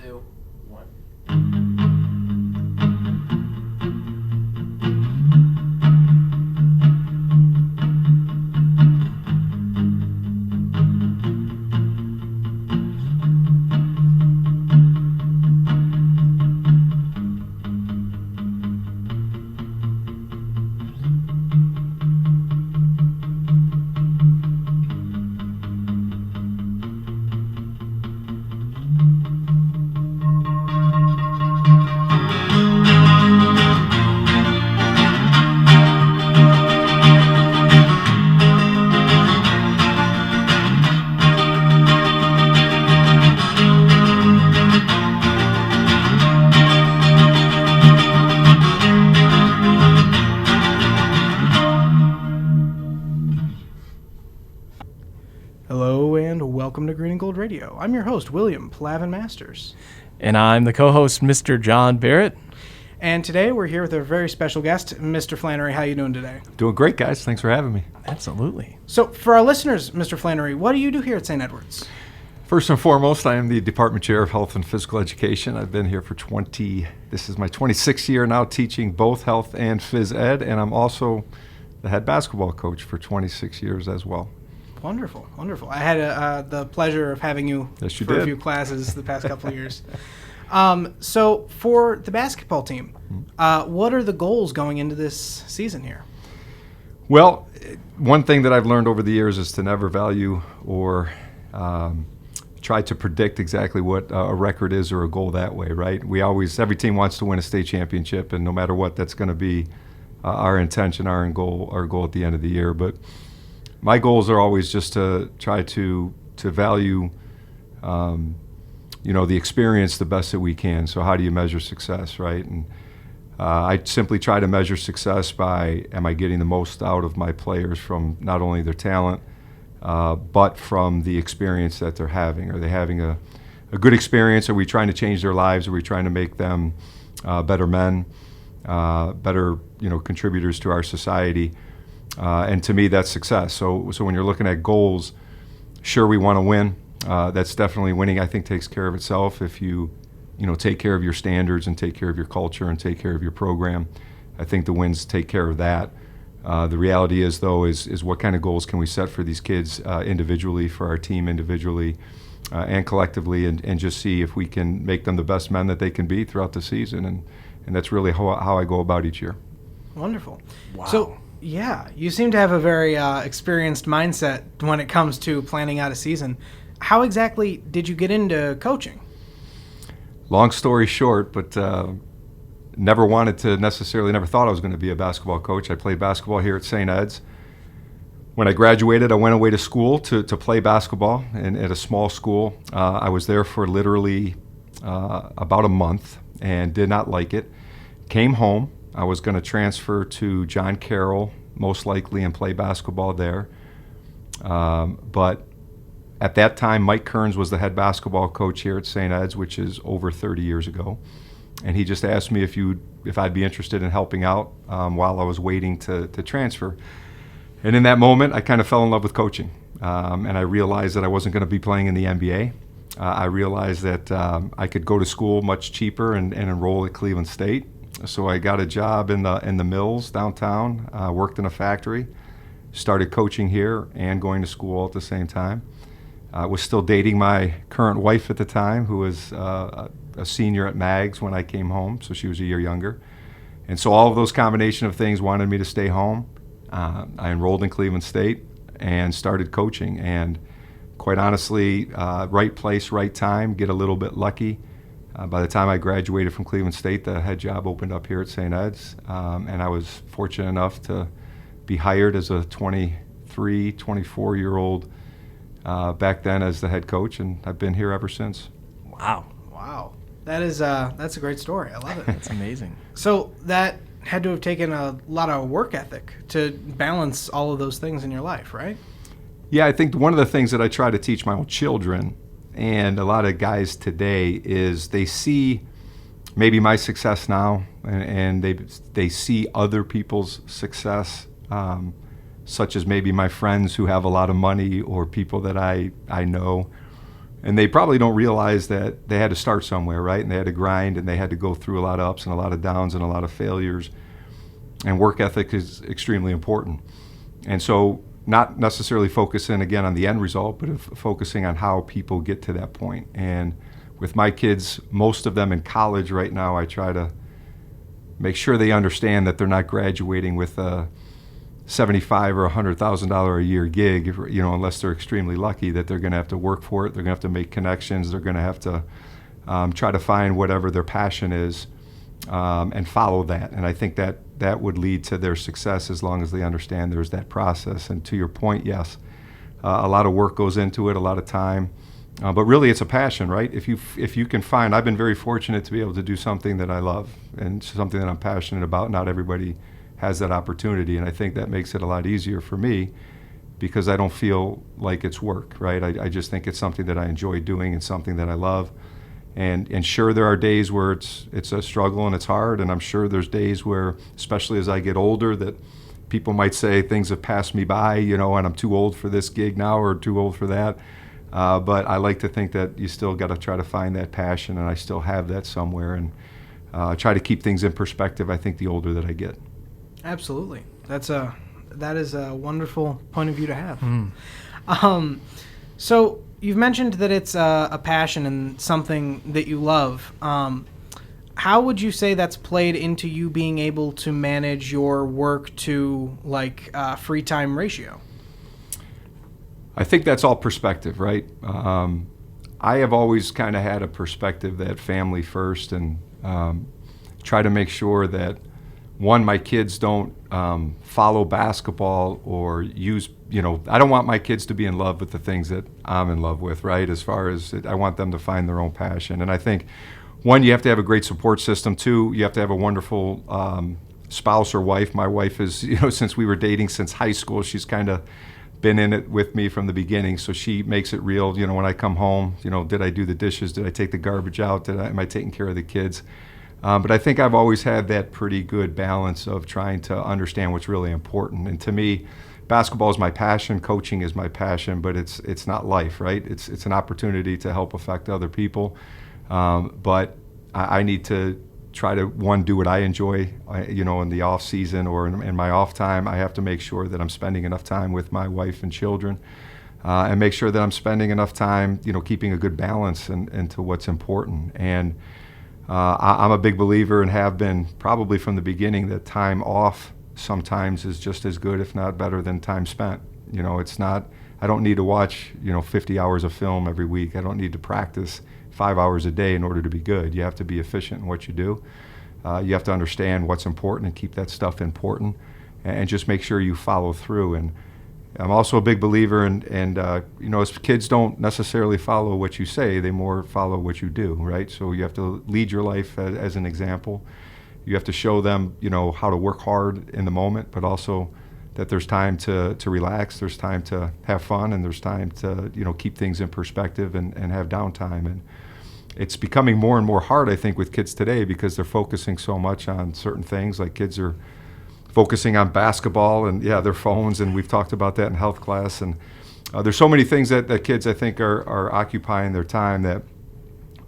2, 1. Hello and welcome to Green and Gold Radio. I'm your host, William Plavin Masters. And I'm the co-host, Mr. John Barrett. And today we're here with a very special guest, Mr. Flannery. How you doing today? Doing great, guys. Thanks for having me. Absolutely. So for our listeners, Mr. Flannery, what do you do here at St. Edward's? First and foremost, I am the Department Chair of Health and Physical Education. I've been here for this is my 26th year now teaching both health and phys ed, and I'm also the head basketball coach for 26 years as well. Wonderful, wonderful. I had the pleasure of having you a few classes the past couple of years. So for the basketball team, what are the goals going into this season here? Well, one thing that I've learned over the years is to never value or try to predict exactly what a record is or a goal that way, right? Every team wants to win a state championship, and no matter what, that's going to be our intention, our goal at the end of the year. But my goals are always just to try to value, the experience the best that we can. So how do you measure success, right? And I simply try to measure success by, am I getting the most out of my players from not only their talent, but from the experience that they're having. Are they having a good experience? Are we trying to change their lives? Are we trying to make them better men, better contributors to our society? And to me, that's success. So when you're looking at goals, sure, we want to win. That's definitely winning. I think takes care of itself if you take care of your standards and take care of your culture and take care of your program. I think the wins take care of that. The reality is, though, is what kind of goals can we set for these kids individually, for our team individually, and collectively, and just see if we can make them the best men that they can be throughout the season. And that's really how I go about each year. Wonderful. Wow. So, yeah, you seem to have a very experienced mindset when it comes to planning out a season. How exactly did you get into coaching? Long story short, but never thought I was going to be a basketball coach. I played basketball here at St. Ed's. When I graduated, I went away to school to play basketball at a small school. I was there for literally about a month and did not like it. Came home. I was going to transfer to John Carroll, most likely, and play basketball there. But at that time, Mike Kearns was the head basketball coach here at St. Ed's, which is over 30 years ago. And he just asked me if I'd be interested in helping out while I was waiting to transfer. And in that moment, I kind of fell in love with coaching. And I realized that I wasn't going to be playing in the NBA. I realized that I could go to school much cheaper and enroll at Cleveland State. So I got a job in the mills downtown, worked in a factory, started coaching here and going to school all at the same time. I was still dating my current wife at the time, who was a senior at Mags when I came home, so she was a year younger. And so all of those combination of things wanted me to stay home. I enrolled in Cleveland State and started coaching. And quite honestly, right place, right time, get a little bit lucky. By the time I graduated from Cleveland State, the head job opened up here at St. Ed's, and I was fortunate enough to be hired as a 23, 24-year-old back then as the head coach, and I've been here ever since. Wow. That's a great story. I love it. That's amazing. So that had to have taken a lot of work ethic to balance all of those things in your life, right? Yeah, I think one of the things that I try to teach my own children and a lot of guys today is they see maybe my success now, and they see other people's success, such as maybe my friends who have a lot of money or people that I know. And they probably don't realize that they had to start somewhere, right? And they had to grind, and they had to go through a lot of ups and a lot of downs and a lot of failures. And work ethic is extremely important. And so not necessarily focusing, again, on the end result, but focusing on how people get to that point. And with my kids, most of them in college right now, I try to make sure they understand that they're not graduating with a $75,000 or $100,000 a year gig, unless they're extremely lucky, that they're going to have to work for it. They're going to have to make connections. They're going to have to try to find whatever their passion is and follow that. And I think that would lead to their success as long as they understand there's that process. And to your point, yes, a lot of work goes into it, a lot of time. But really, it's a passion, right? If you can find, I've been very fortunate to be able to do something that I love and something that I'm passionate about. Not everybody has that opportunity, and I think that makes it a lot easier for me because I don't feel like it's work, right? I just think it's something that I enjoy doing and something that I love. And sure, there are days where it's a struggle and it's hard, and I'm sure there's days where, especially as I get older, that people might say things have passed me by, and I'm too old for this gig now or too old for that. But I like to think that you still got to try to find that passion, and I still have that somewhere, and try to keep things in perspective, I think, the older that I get. Absolutely. That is a wonderful point of view to have. So you've mentioned that it's a passion and something that you love. How would you say that's played into you being able to manage your work to free time ratio? I think that's all perspective, right? I have always kind of had a perspective that family first, and try to make sure that, one, my kids don't follow basketball or use, I don't want my kids to be in love with the things that I'm in love with, right? As far as I want them to find their own passion. And I think, one, you have to have a great support system. Two, you have to have a wonderful spouse or wife. My wife is, since we were dating since high school, she's kind of been in it with me from the beginning. So she makes it real. When I come home, did I do the dishes? Did I take the garbage out? Am I taking care of the kids? But I think I've always had that pretty good balance of trying to understand what's really important. And to me, basketball is my passion, coaching is my passion, but it's not life, right? It's an opportunity to help affect other people. But I need to try to, one, do what I enjoy, in the off season or in my off time. I have to make sure that I'm spending enough time with my wife and children, and make sure that I'm spending enough time, keeping a good balance into what's important. And I'm a big believer, and have been probably from the beginning, that time off sometimes is just as good, if not better, than time spent. It's not, I don't need to watch, 50 hours of film every week. I don't need to practice 5 hours a day in order to be good. You have to be efficient in what you do. You have to understand what's important and keep that stuff important, and just make sure you follow through. And I'm also a big believer in as kids don't necessarily follow what you say, they more follow what you do, right? So you have to lead your life as an example. You have to show them, how to work hard in the moment, but also that there's time to relax, there's time to have fun, and there's time to, keep things in perspective and have downtime. And it's becoming more and more hard, I think, with kids today, because they're focusing so much on certain things. Like, kids are focusing on basketball and their phones, and we've talked about that in health class. And there's so many things that kids, I think, are occupying their time, that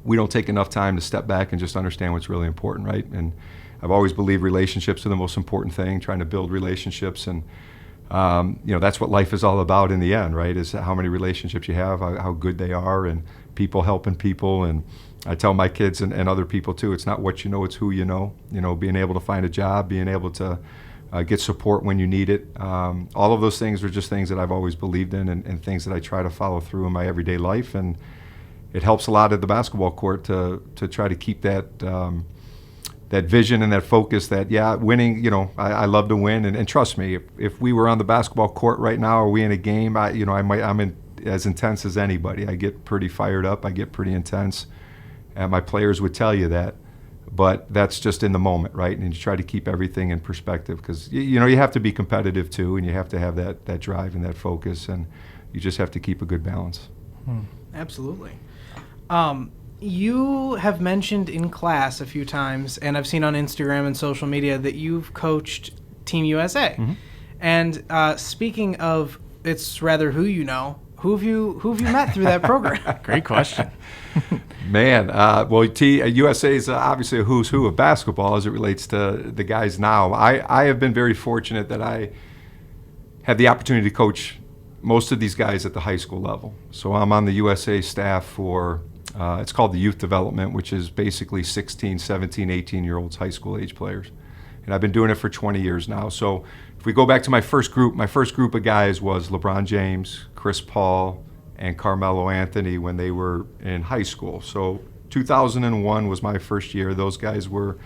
we don't take enough time to step back and just understand what's really important, right? And I've always believed relationships are the most important thing, trying to build relationships. And that's what life is all about in the end, right? Is how many relationships you have, how good they are, and people helping people. And I tell my kids and other people too, it's not what you know, it's who you know. Being able to find a job, being able to get support when you need it. All of those things are just things that I've always believed in, and things that I try to follow through in my everyday life. And it helps a lot at the basketball court to try to keep that vision and that focus that, winning, I love to win. And trust me, if we were on the basketball court right now, or we in a game, I'm as intense as anybody. I get pretty fired up. I get pretty intense. And my players would tell you that. But that's just in the moment, right? And you try to keep everything in perspective, because you have to be competitive too, and you have to have that drive and that focus, and you just have to keep a good balance. Absolutely. You have mentioned in class a few times, and I've seen on Instagram and social media, that you've coached Team USA. Mm-hmm. And speaking of, it's rather who you know, Who have you met through that program? Great question. Man, USA is obviously a who's who of basketball as it relates to the guys now. I have been very fortunate that I had the opportunity to coach most of these guys at the high school level. So I'm on the USA staff for, it's called the youth development, which is basically 16, 17, 18-year-olds, high school age players. And I've been doing it for 20 years now. So if we go back to my first group of guys was LeBron James, Chris Paul, and Carmelo Anthony when they were in high school. So 2001 was my first year. Those guys were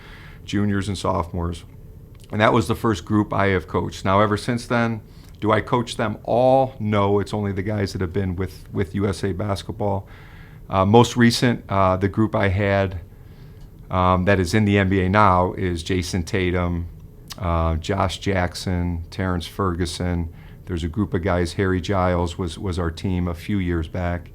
juniors and sophomores. And that was the first group I have coached. Now, ever since then, do I coach them all? No, it's only the guys that have been with USA Basketball. Most recent, the group I had that is in the NBA now is Jason Tatum, Josh Jackson, Terrence Ferguson. There's a group of guys, Harry Giles was our team a few years back.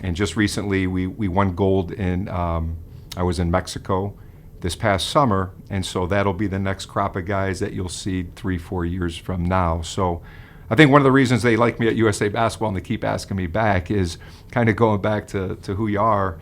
And just recently we won gold I was in Mexico this past summer, and so that'll be the next crop of guys that you'll see 3-4 years from now. So I think one of the reasons they like me at USA Basketball and they keep asking me back is kind of going back to who you are.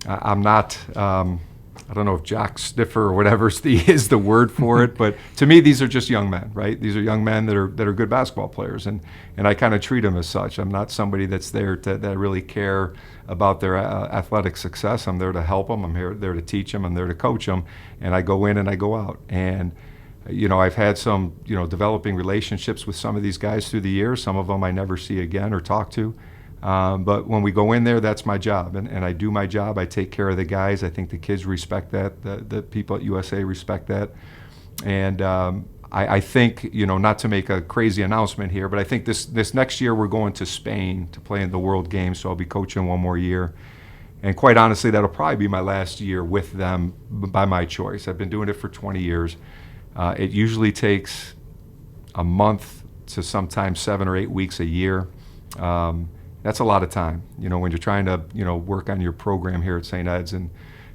I'm not, I don't know if jock sniffer or whatever is the word for it, but to me these are just young men, right? These are young men that are good basketball players, and I kind of treat them as such. I'm not somebody that's there that really care about their athletic success. I'm there to help them. I'm there to teach them. I'm there to coach them, and I go in and I go out. And I've had some developing relationships with some of these guys through the years. Some of them I never see again or talk to. But when we go in there, that's my job, and I do my job. I take care of the guys. I think the kids respect that. The people at USA respect that. And I think, not to make a crazy announcement here, but I think this next year we're going to Spain to play in the World Games, so I'll be coaching one more year. And quite honestly, that'll probably be my last year with them by my choice. I've been doing it for 20 years. It usually takes a month to sometimes 7 or 8 weeks a year. That's a lot of time, when you're trying to, work on your program here at St. Ed's and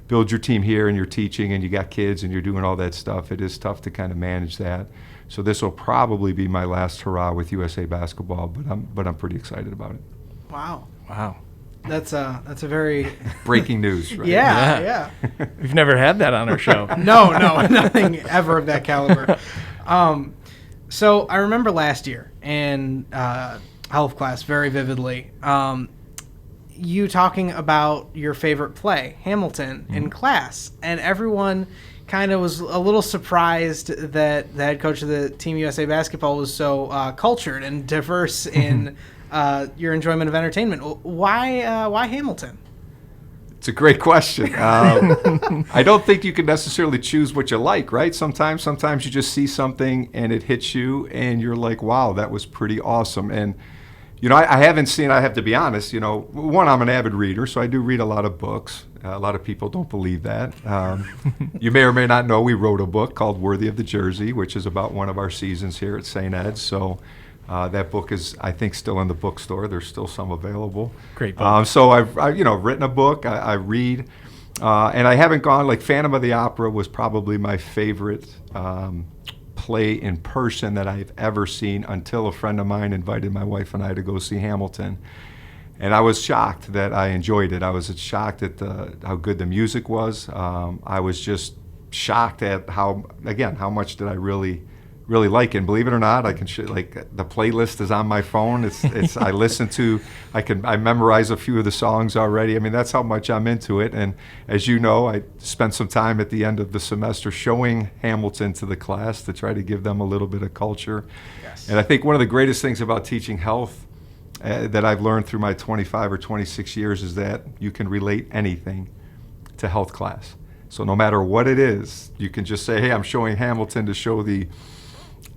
build your team here, and you're teaching and you got kids and you're doing all that stuff. It is tough to kind of manage that. So this will probably be my last hurrah with USA Basketball, but I'm pretty excited about it. Wow. That's a very breaking news, right? Yeah. We've never had that on our show. No, nothing ever of that caliber. So I remember last year in health class very vividly, you talking about your favorite play, Hamilton, in class, and everyone kind of was a little surprised that the head coach of the Team USA Basketball was so cultured and diverse in your enjoyment of entertainment. Why Hamilton? It's a great question. I don't think you can necessarily choose what you like, right? Sometimes you just see something and it hits you and you're like, wow, that was pretty awesome. And I haven't seen, I have to be honest, one, I'm an avid reader, so I do read a lot of books. A lot of people don't believe that. You may or may not know we wrote a book called Worthy of the Jersey, which is about one of our seasons here at St. Ed's. So that book is, I think, still in the bookstore. There's still some available. Great book. So I've written a book. I read. And I haven't gone, like Phantom of the Opera was probably my favorite play in person that I've ever seen until a friend of mine invited my wife and I to go see Hamilton. And I was shocked that I enjoyed it. I was shocked at how good the music was. I was just shocked at how much did I really like it. And believe it or not, I can the playlist is on my phone. It's I listen to, I memorize a few of the songs already. I mean, that's how much I'm into it. And as you know, I spent some time at the end of the semester showing Hamilton to the class to try to give them a little bit of culture. Yes. And I think one of the greatest things about teaching health that I've learned through my 25 or 26 years is that you can relate anything to health class. So no matter what it is, you can just say, hey, I'm showing Hamilton to show the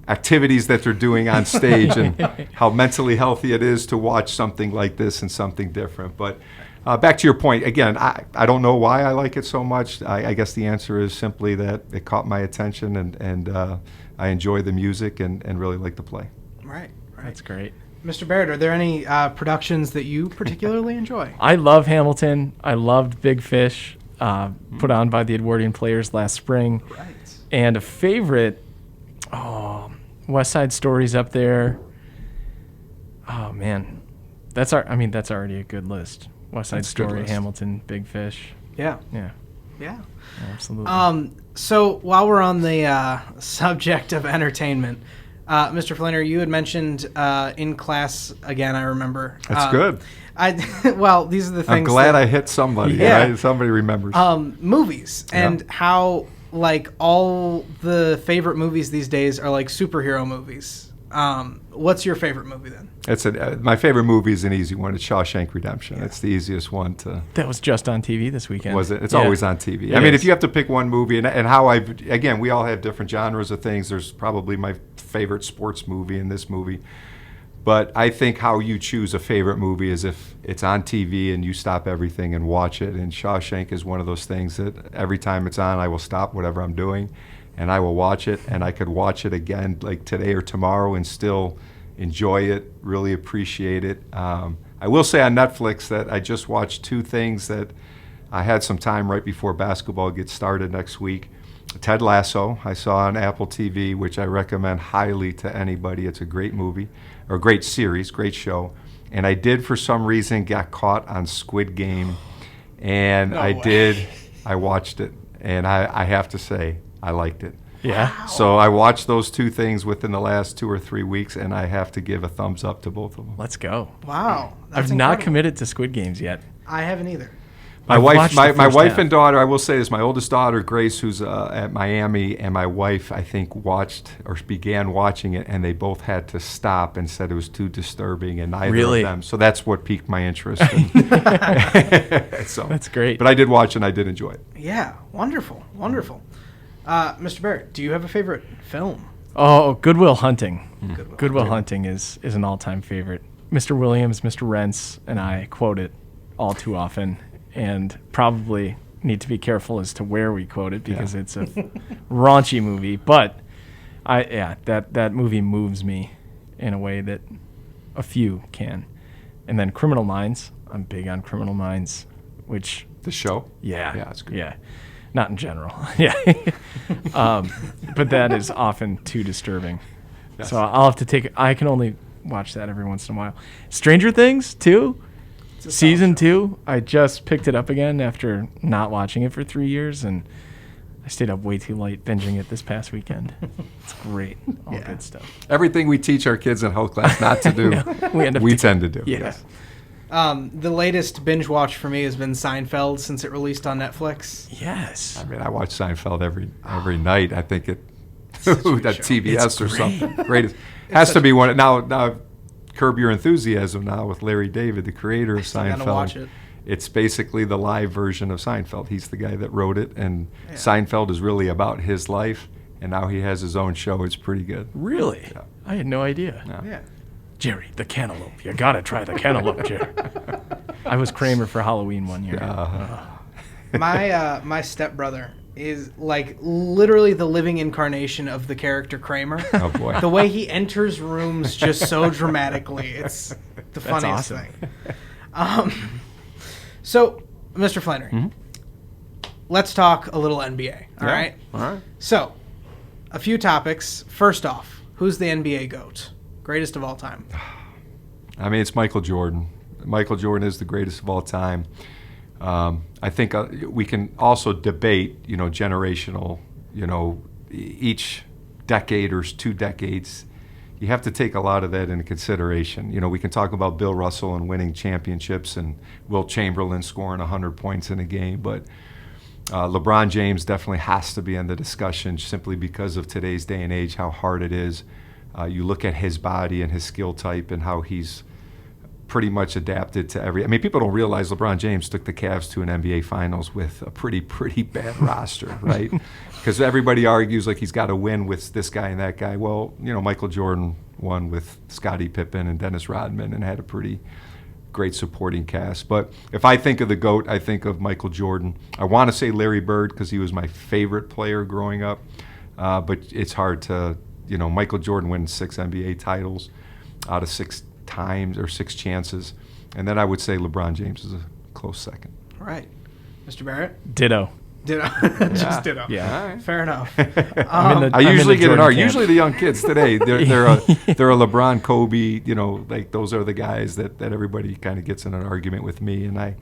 activities that they're doing on stage and how mentally healthy it is to watch something like this and something different. But back to your point, again, I don't know why I like it so much. I guess the answer is simply that it caught my attention and I enjoy the music and really like the play. Right. That's great. Mr. Barrett, are there any productions that you particularly enjoy? I love Hamilton. I loved Big Fish, put on by the Edwardian Players last spring. Right. And a favorite, West Side Story's up there. Oh, man. That's already a good list. West Side That's a good Story, list. Hamilton, Big Fish. Yeah. Yeah, Yeah. absolutely. So while we're on the subject of entertainment, Mr. Flannery, you had mentioned in class again. I remember. That's good. Well, these are the things. I'm glad that, I hit somebody. Yeah. Right? Somebody remembers. movies and Yeah. how like all the favorite movies these days are like superhero movies. What's your favorite movie then? My favorite movie is an easy one. It's Shawshank Redemption. It's the easiest one to. That was just on TV this weekend. Was it? It's Yeah. always on TV. It I mean, is. if you have to pick one movie, and how again, we all have different genres of things. There's probably my favorite sports movie in this movie. But I think how you choose a favorite movie is if it's on TV and you stop everything and watch it. And Shawshank is one of those things that every time it's on, I will stop whatever I'm doing and I will watch it. And I could watch it again like today or tomorrow and still enjoy it, really appreciate it. I will say on Netflix that I just watched two things that I had some time right before basketball gets started next week. Ted Lasso, I saw on Apple TV, which I recommend highly to anybody. It's a great movie, or great series, great show. And I did, for some reason, got caught on Squid Game. And No I way. did. I watched it. And I have to say, I liked it. Yeah. So I watched those two things within the last 2 or 3 weeks, and I have to give a thumbs up to both of them. Let's go. Wow. I've That's not incredible. committed to Squid Games yet. I haven't either. My I've wife, watched my the first wife half. and daughter, I will say this, my oldest daughter, Grace, who's at Miami, and my wife, I think, watched or began watching it, and they both had to stop and said it was too disturbing, and neither Really? of them. So that's what piqued my interest. So, That's great. But I did watch and I did enjoy it. Yeah. Wonderful. Wonderful. Mr. Barrett, do you have a favorite film? Oh, Goodwill Hunting. Goodwill Goodwill Hunting is an all-time favorite. Mr. Williams, Mr. Rents, and I quote it all too often, and probably need to be careful as to where we quote it because it's a raunchy movie. But that movie moves me in a way that a few can. And then Criminal Minds. I'm big on Criminal Minds, which The show? yeah, Yeah, it's good. Yeah, not in general. Yeah, but that is often too disturbing. Yes. So I'll have to take. I can only watch that every once in a while. Stranger Things 2, season 2. I just picked it up again after not watching it for 3 years, and I stayed up way too late binging it this past weekend. It's great, all Yeah. good stuff. Everything we teach our kids in health class not to do, We end up we tend to do. Yeah. The latest binge watch for me has been Seinfeld since it released on Netflix. Yes. I mean, I watch Seinfeld every night. I think it Such a good that show. TBS It's or great. something. Greatest has to be one. Now, Curb Your Enthusiasm now with Larry David, the creator of still Seinfeld. gotta watch it. It's basically the live version of Seinfeld. He's the guy that wrote it, and Yeah. Seinfeld is really about his life. And now he has his own show. It's pretty good. Really? Yeah. I had no idea. Yeah. Yeah. Jerry, the cantaloupe. You gotta try the cantaloupe, Jerry. I was Kramer for Halloween one year. My stepbrother is like literally the living incarnation of the character Kramer. Oh boy. The way he enters rooms just so dramatically. It's the That's funniest awesome. thing. So, Mr. Flannery, let's talk a little NBA. All right. All right. So, a few topics. First off, who's the NBA GOAT? Greatest of all time. I mean, it's Michael Jordan. Michael Jordan is the greatest of all time. I think we can also debate, generational, each decade or 2 decades. You have to take a lot of that into consideration. We can talk about Bill Russell and winning championships and Wilt Chamberlain scoring 100 points in a game, but LeBron James definitely has to be in the discussion simply because of today's day and age, how hard it is. You look at his body and his skill type and how he's pretty much adapted to every. I mean, people don't realize LeBron James took the Cavs to an NBA Finals with a pretty bad roster, right? Because everybody argues like he's got to win with this guy and that guy. Well, Michael Jordan won with Scottie Pippen and Dennis Rodman and had a pretty great supporting cast. But if I think of the GOAT, I think of Michael Jordan. I want to say Larry Bird because he was my favorite player growing up, but it's hard to. Michael Jordan wins 6 NBA titles out of 6 times or 6 chances. And then I would say LeBron James is a close second. All right. Mr. Barrett? Ditto. Ditto. Just ditto. Yeah. All right. Fair enough. I usually get an argument. Usually the young kids today, they're a LeBron, Kobe, like those are the guys that everybody kind of gets in an argument with me, and I,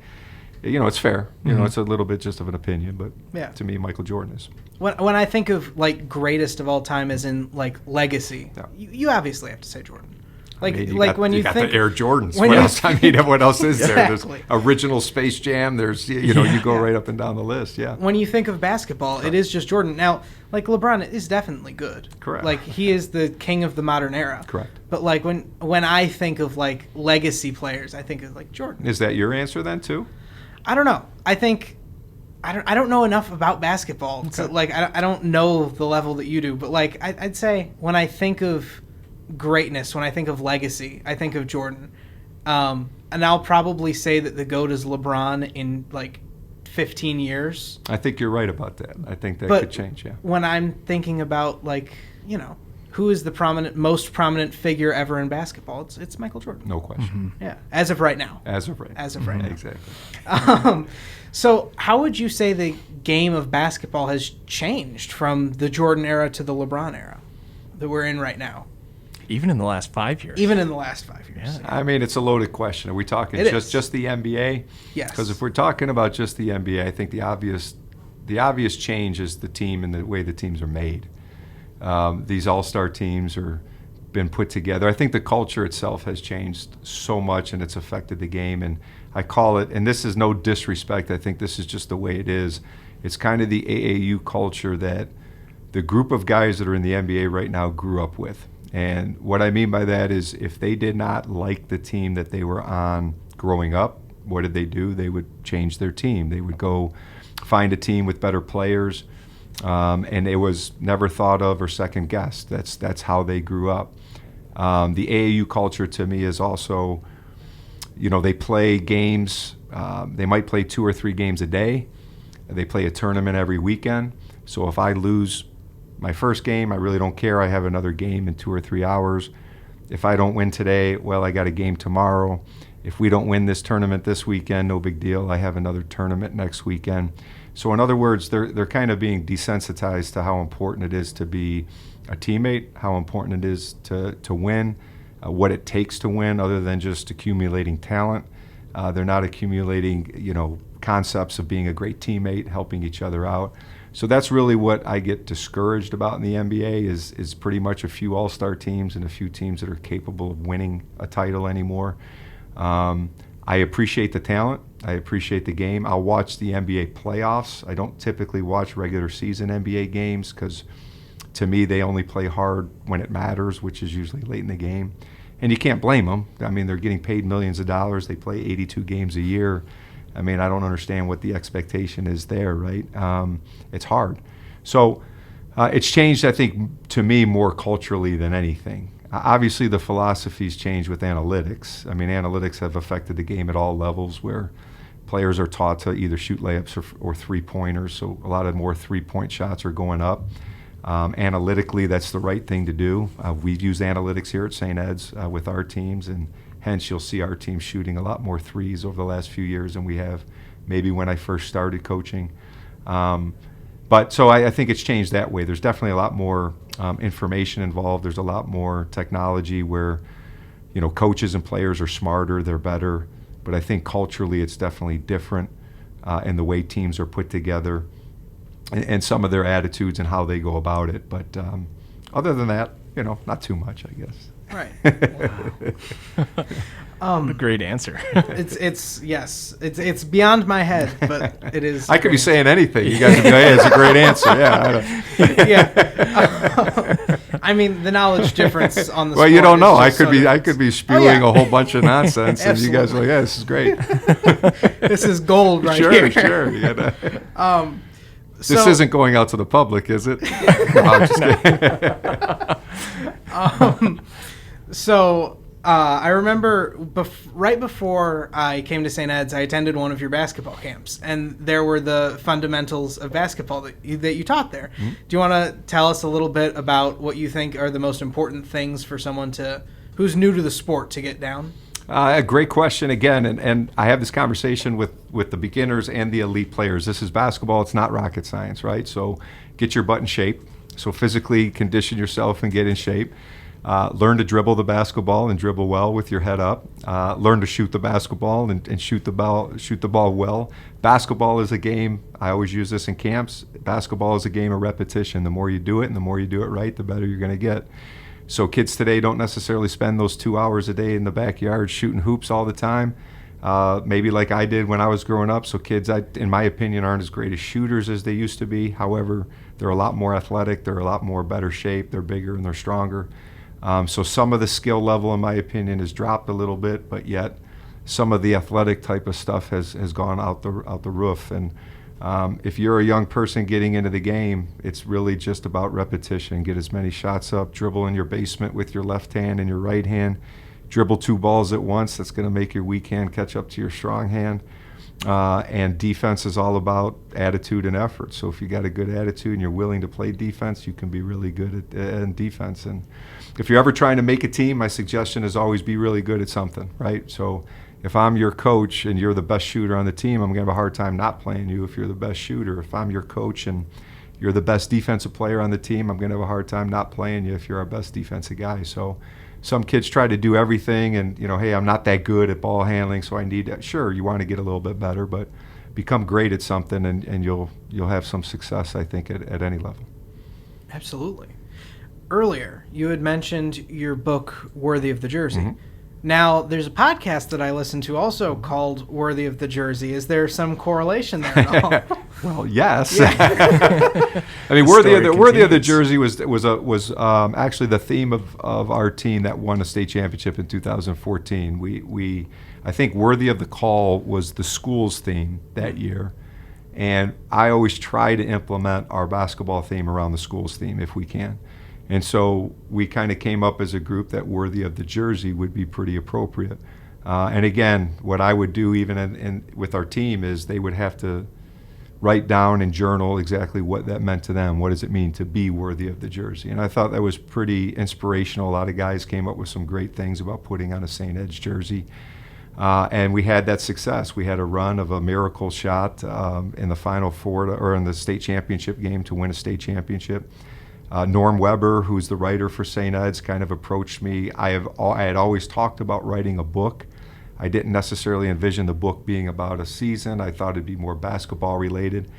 it's fair. It's a little bit just of an opinion, but to me, Michael Jordan is. When I think of like greatest of all time as in like legacy, you obviously have to say Jordan. Like when you got think the Air Jordans. What else is there? Exactly. There's original Space Jam. There's you go right up and down the list. Yeah. When you think of basketball, it is just Jordan. Now, like LeBron is definitely good. Correct. Like he is the king of the modern era. Correct. But like when I think of like legacy players, I think of like Jordan. Is that your answer then too? I don't know. I think I don't know enough about basketball. So like I don't know the level that you do. But like I'd say when I think of greatness, when I think of legacy, I think of Jordan. And I'll probably say that the GOAT is LeBron in like 15 years. I think you're right about that. I think that could change, yeah. When I'm thinking about like, who is the most prominent figure ever in basketball, it's Michael Jordan. No question. Yeah, as of right now. As of right now. Exactly. So how would you say the game of basketball has changed from the Jordan era to the LeBron era that we're in right now? Even in the last 5 years. Even in the last 5 years. Yeah. I mean, it's a loaded question. Are we talking just the NBA? Yes. Because if we're talking about just the NBA, I think the obvious change is the team and the way the teams are made. These all-star teams are been put together. I think the culture itself has changed so much, and it's affected the game. And I call it, and this is no disrespect, I think this is just the way it is. It's kind of the AAU culture that the group of guys that are in the NBA right now grew up with. And what I mean by that is if they did not like the team that they were on growing up, what did they do? They would change their team. They would go find a team with better players, and it was never thought of or second guessed. That's how they grew up. The AAU culture to me is also, they play games. They might play 2 or 3 games a day. They play a tournament every weekend. So if I lose my first game, I really don't care. I have another game in 2 or 3 hours. If I don't win today, well, I got a game tomorrow. If we don't win this tournament this weekend, no big deal. I have another tournament next weekend. So in other words, they're kind of being desensitized to how important it is to be a teammate, how important it is to win, what it takes to win other than just accumulating talent. They're not accumulating, concepts of being a great teammate, helping each other out. So that's really what I get discouraged about in the NBA is pretty much a few all-star teams and a few teams that are capable of winning a title anymore. I appreciate the talent. I appreciate the game. I'll watch the NBA playoffs. I don't typically watch regular season NBA games because to me they only play hard when it matters, which is usually late in the game. And you can't blame them. I mean, they're getting paid millions of dollars. They play 82 games a year. I mean, I don't understand what the expectation is there, right? It's hard. So it's changed, I think, to me more culturally than anything. Obviously, the philosophy's changed with analytics. I mean, analytics have affected the game at all levels where players are taught to either shoot layups or three-pointers, so a lot of more three-point shots are going up. Analytically, that's the right thing to do. We've used analytics here at St. Ed's with our teams, and hence you'll see our team shooting a lot more threes over the last few years than we have maybe when I first started coaching. But so I think it's changed that way. There's definitely a lot more information involved. There's a lot more technology where, coaches and players are smarter, they're better. But I think culturally it's definitely different in the way teams are put together and some of their attitudes and how they go about it. But other than that, not too much, I guess. Right. Wow. A great answer. It's beyond my head, but it is. I could be saying anything. You guys would be like, hey, it's a great answer. Yeah. Yeah. I mean, the knowledge difference on the. Well, sport you don't know. is I could be spewing a whole bunch of nonsense, and you guys are like, yeah, this is great. This is gold right sure, here. Sure. This isn't going out to the public, is it? No, I'm just kidding. I remember right before I came to St. Ed's, I attended one of your basketball camps, and there were the fundamentals of basketball that you taught there. Mm-hmm. Do you want to tell us a little bit about what you think are the most important things for someone who's new to the sport to get down? A great question again, and I have this conversation with the beginners and the elite players. This is basketball; it's not rocket science, right? So get your butt in shape. So physically condition yourself and get in shape. Learn to dribble the basketball and dribble well with your head up. Learn to shoot the basketball and shoot the ball well. Basketball is a game. I always use this in camps. Basketball is a game of repetition. The more you do it, and the more you do it right, the better you're going to get. So kids today don't necessarily spend those 2 hours a day in the backyard shooting hoops all the time, maybe like I did when I was growing up. So kids, in my opinion, aren't as great as shooters as they used to be. However, they're a lot more athletic. They're a lot more better shape. They're bigger and they're stronger. So some of the skill level, in my opinion, has dropped a little bit, but yet some of the athletic type of stuff has gone out the roof. And if you're a young person getting into the game, it's really just about repetition. Get as many shots up, dribble in your basement with your left hand and your right hand, dribble 2 balls at once. That's going to make your weak hand catch up to your strong hand. And defense is all about attitude and effort. So if you got a good attitude and you're willing to play defense, you can be really good at defense. And if you're ever trying to make a team, my suggestion is always be really good at something, right? So if I'm your coach and you're the best shooter on the team, I'm going to have a hard time not playing you if you're the best shooter. If I'm your coach and you're the best defensive player on the team, I'm going to have a hard time not playing you if you're our best defensive guy. So some kids try to do everything and, hey, I'm not that good at ball handling, so I need that. Sure, you want to get a little bit better, but become great at something and you'll have some success, I think, at any level. Absolutely. Earlier, you had mentioned your book, Worthy of the Jersey. Mm-hmm. Now, there's a podcast that I listen to also called Worthy of the Jersey. Is there some correlation there at all? Well, yes. I mean, Worthy of the Jersey was actually the theme of our team that won a state championship in 2014. I think Worthy of the Call was the school's theme that year, and I always try to implement our basketball theme around the school's theme if we can. And so we kind of came up as a group that Worthy of the Jersey would be pretty appropriate. And again, what I would do even with our team is they would have to write down and journal exactly what that meant to them. What does it mean to be worthy of the jersey? And I thought that was pretty inspirational. A lot of guys came up with some great things about putting on a St. Ed's jersey. And we had that success. We had a run of a miracle shot in the Final Four or in the state championship game to win a state championship. Norm Weber, who's the writer for St. Ed's, kind of approached me. I had always talked about writing a book. I didn't necessarily envision the book being about a season. I thought it'd be more basketball related.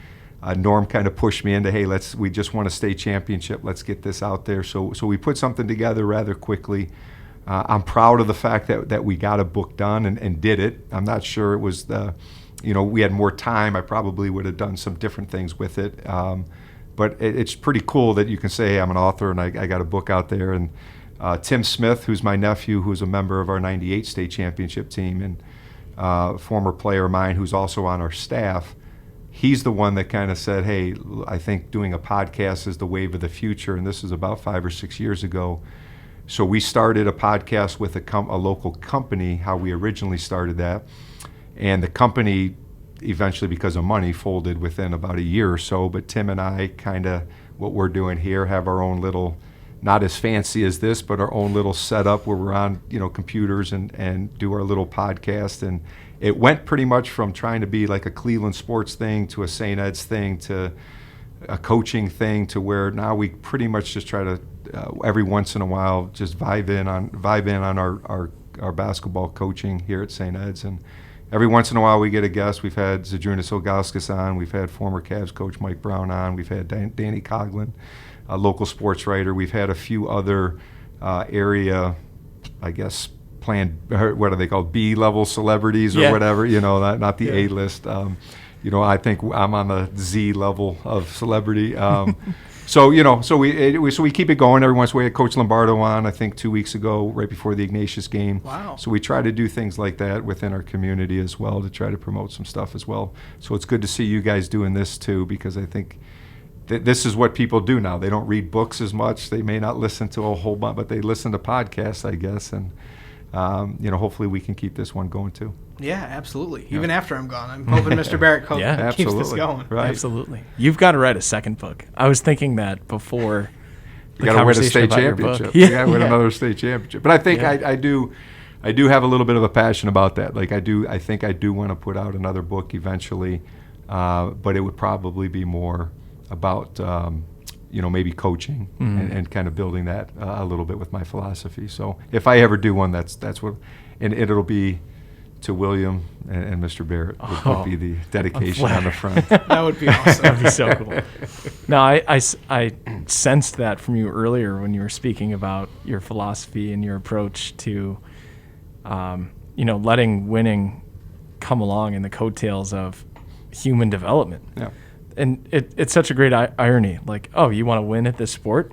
Norm kind of pushed me into, hey, we just won a state championship. Let's get this out there. So we put something together rather quickly. I'm proud of the fact that we got a book done and did it. I'm not sure it was we had more time. I probably would have done some different things with it. But it's pretty cool that you can say, hey, I'm an author and I got a book out there. And Tim Smith, who's my nephew, who's a member of our 98 state championship team and former player of mine who's also on our staff, he's the one that kind of said, hey, I think doing a podcast is the wave of the future. And this is about 5 or 6 years ago. So we started a podcast with a local company, how we originally started that. And the company eventually, because of money, folded within about a year or so. But Tim and I kind of, what we're doing here, have our own little, not as fancy as this, but our own little setup where we're on, computers and do our little podcast. And it went pretty much from trying to be like a Cleveland sports thing to a St. Ed's thing to a coaching thing to where now we pretty much just try to every once in a while just vibe in on our basketball coaching here at St. Ed's. And every once in a while we get a guest. We've had Zydrunas Ilgauskas on. We've had former Cavs coach Mike Brown on. We've had Danny Coughlin, a local sports writer. We've had a few other area, I guess, what are they called, B-level celebrities or whatever, not the A-list. I think I'm on the Z level of celebrity. So we keep it going. Every once in a while, we had Coach Lombardo on, I think 2 weeks ago, right before the Ignatius game. Wow. So we try to do things like that within our community as well to try to promote some stuff as well. So it's good to see you guys doing this too, because I think this is what people do now. They don't read books as much. They may not listen to a whole bunch, but they listen to podcasts, I guess. And hopefully we can keep this one going too. Yeah, absolutely. Even after I'm gone, I'm hoping Mr. Barrett keeps this going. Right. Absolutely. You've got to write a second book. I was thinking that before. You got to win a state championship. Yeah. You got to win another state championship. But I think I I do have a little bit of a passion about that. Like I think I do want to put out another book eventually, but it would probably be more about maybe coaching and kind of building that a little bit with my philosophy. So if I ever do one, that's what, and it'll be to William and Mr. Barrett would be the dedication on the front. That would be awesome. That'd be so cool. No, I sensed that from you earlier when you were speaking about your philosophy and your approach to, letting winning come along in the coattails of human development. Yeah. And it's such a great irony. Like, oh, you want to win at this sport?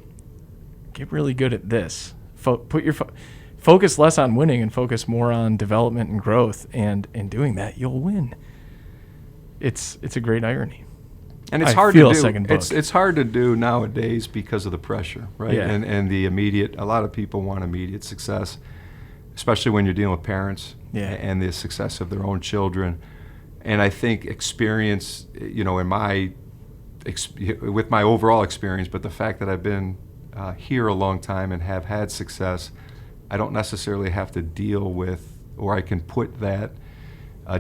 Get really good at this. Focus less on winning and focus more on development and growth. And in doing that, you'll win. It's a great irony. And it's hard to do. It's hard to do nowadays because of the pressure, right? Yeah. And the immediate. A lot of people want immediate success, especially when you're dealing with parents and the success of their own children. And I think experience, with my overall experience, but the fact that I've been here a long time and have had success, I don't necessarily have to deal with, or I can put that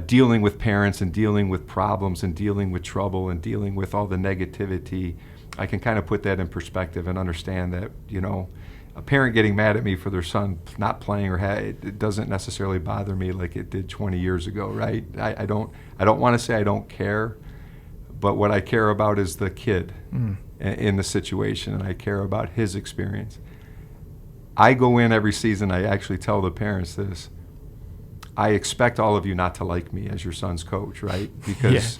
dealing with parents and dealing with problems and dealing with trouble and dealing with all the negativity, I can kind of put that in perspective and understand that, a parent getting mad at me for their son not playing it doesn't necessarily bother me like it did 20 years ago, right? I don't want to say I don't care, but what I care about is the kid in the situation, and I care about his experience. I go in every season, I actually tell the parents this, I expect all of you not to like me as your son's coach, right? Because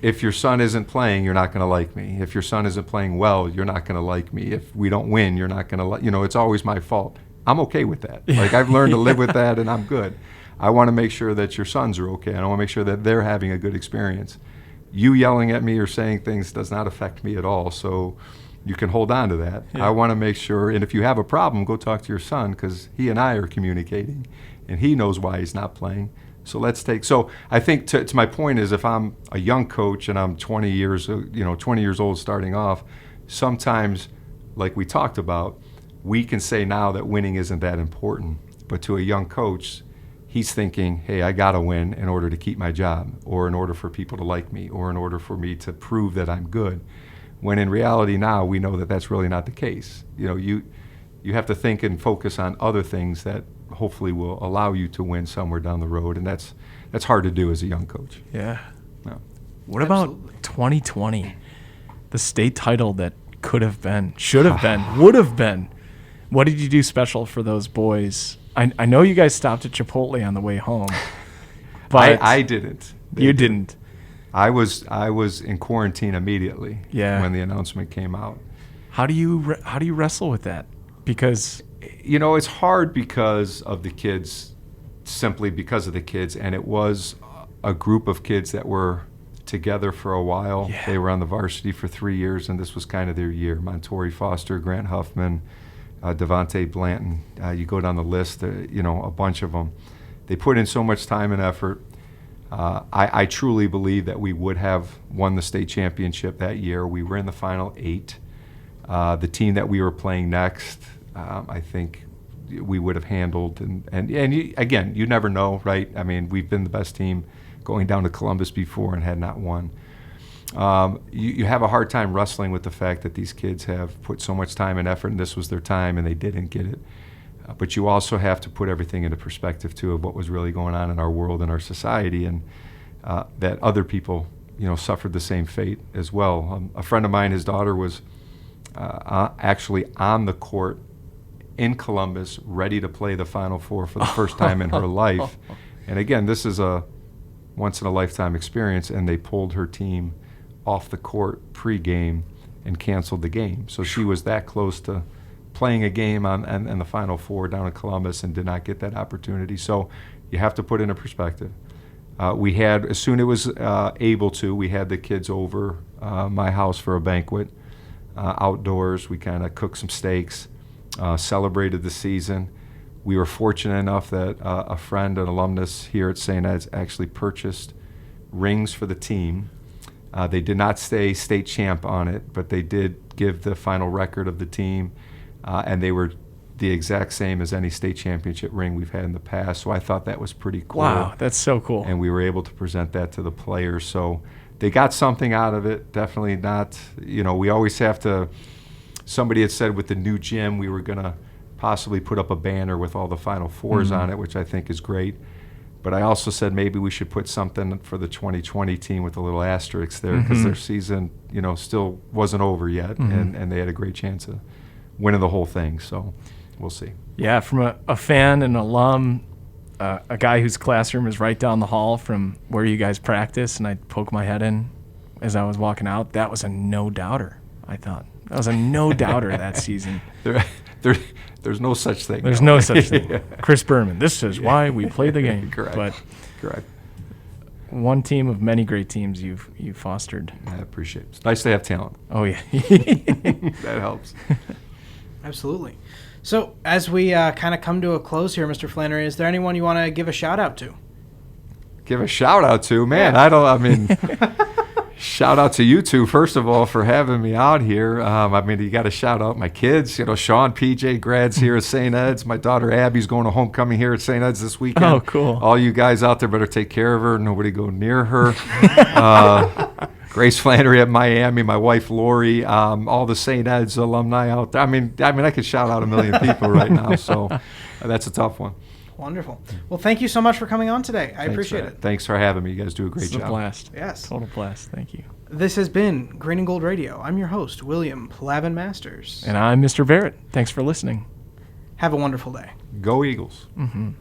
if your son isn't playing, you're not going to like me. If your son isn't playing well, you're not going to like me. If we don't win, you're not going to like, it's always my fault. I'm okay with that. Like, I've learned to live with that, and I'm good. I want to make sure that your sons are okay. I want to make sure that they're having a good experience. You yelling at me or saying things does not affect me at all, so you can hold on to that. Yeah. I want to make sure, and if you have a problem, go talk to your son, because he and I are communicating, and he knows why he's not playing. So I think to my point is, if I'm a young coach and I'm 20 years old starting off, sometimes, like we talked about, we can say now that winning isn't that important. But to a young coach, he's thinking, hey, I got to win in order to keep my job, or in order for people to like me, or in order for me to prove that I'm good. When in reality now, we know that that's really not the case. You have to think and focus on other things that hopefully will allow you to win somewhere down the road, and that's hard to do as a young coach. Yeah. No. What about 2020? The state title that could have been, should have been, would have been. What did you do special for those boys? I know you guys stopped at Chipotle on the way home, but I didn't. You didn't. I was in quarantine immediately when the announcement came out. How do you wrestle with that? Because it's hard because of the kids, simply because of the kids, and it was a group of kids that were together for a while. Yeah. They were on the varsity for 3 years, and this was kind of their year. Montori Foster, Grant Huffman, Devontae Blanton. You go down the list, a bunch of them. They put in so much time and effort. I truly believe that we would have won the state championship that year. We were in the final 8. The team that we were playing next, I think we would have handled. And again, you never know, right? I mean, we've been the best team going down to Columbus before and had not won. You have a hard time wrestling with the fact that these kids have put so much time and effort, and this was their time, and they didn't get it. But you also have to put everything into perspective, too, of what was really going on in our world and our society, and that other people, suffered the same fate as well. A friend of mine, his daughter was actually on the court in Columbus, ready to play the Final Four for the first time in her life. And again, this is a once-in-a-lifetime experience, and they pulled her team off the court pre-game and canceled the game. So she was that close to playing a game in the Final Four down in Columbus and did not get that opportunity. So you have to put it in perspective. We had, as soon as it was able to, we had the kids over my house for a banquet, outdoors. We kind of cooked some steaks, celebrated the season. We were fortunate enough that a friend, an alumnus here at St. Ed's, actually purchased rings for the team. They did not say state champ on it, but they did give the final record of the team, and they were the exact same as any state championship ring we've had in the past. So I thought that was pretty cool. Wow, that's so cool. And we were able to present that to the players. So they got something out of it. Definitely not, we always have to, somebody had said with the new gym, we were going to possibly put up a banner with all the Final Fours on it, which I think is great. But I also said maybe we should put something for the 2020 team with a little asterisk there, because their season, still wasn't over yet, and they had a great chance of winning the whole thing. So we'll see. Yeah, from a fan and alum, a guy whose classroom is right down the hall from where you guys practice, and I'd poke my head in as I was walking out. That was a no-doubter, I thought. That was a no-doubter that season. There's no such thing. There's no such thing. Chris Berman, this is why we play the game. Correct. But Correct. One team of many great teams you've fostered. I appreciate it. It's nice to have talent. Oh, yeah. That helps. Absolutely. So as we kind of come to a close here, Mr. Flannery, is there anyone you want to give a shout-out to? Give a shout-out to? Man, shout out to you two, first of all, for having me out here. You got to shout out my kids. Sean PJ grads here at St. Ed's. My daughter Abby's going to homecoming here at St. Ed's this weekend. Oh, cool. All you guys out there better take care of her. Nobody go near her. Grace Flannery at Miami, my wife Lori, all the St. Ed's alumni out there. I could shout out a million people right now, so that's a tough one. Wonderful. Well, thank you so much for coming on today. I appreciate it. Thanks for having me. You guys do a great job. It's a blast. Yes. Total blast. Thank you. This has been Green and Gold Radio. I'm your host, William Plavin Masters. And I'm Mr. Barrett. Thanks for listening. Have a wonderful day. Go Eagles. Mm-hmm.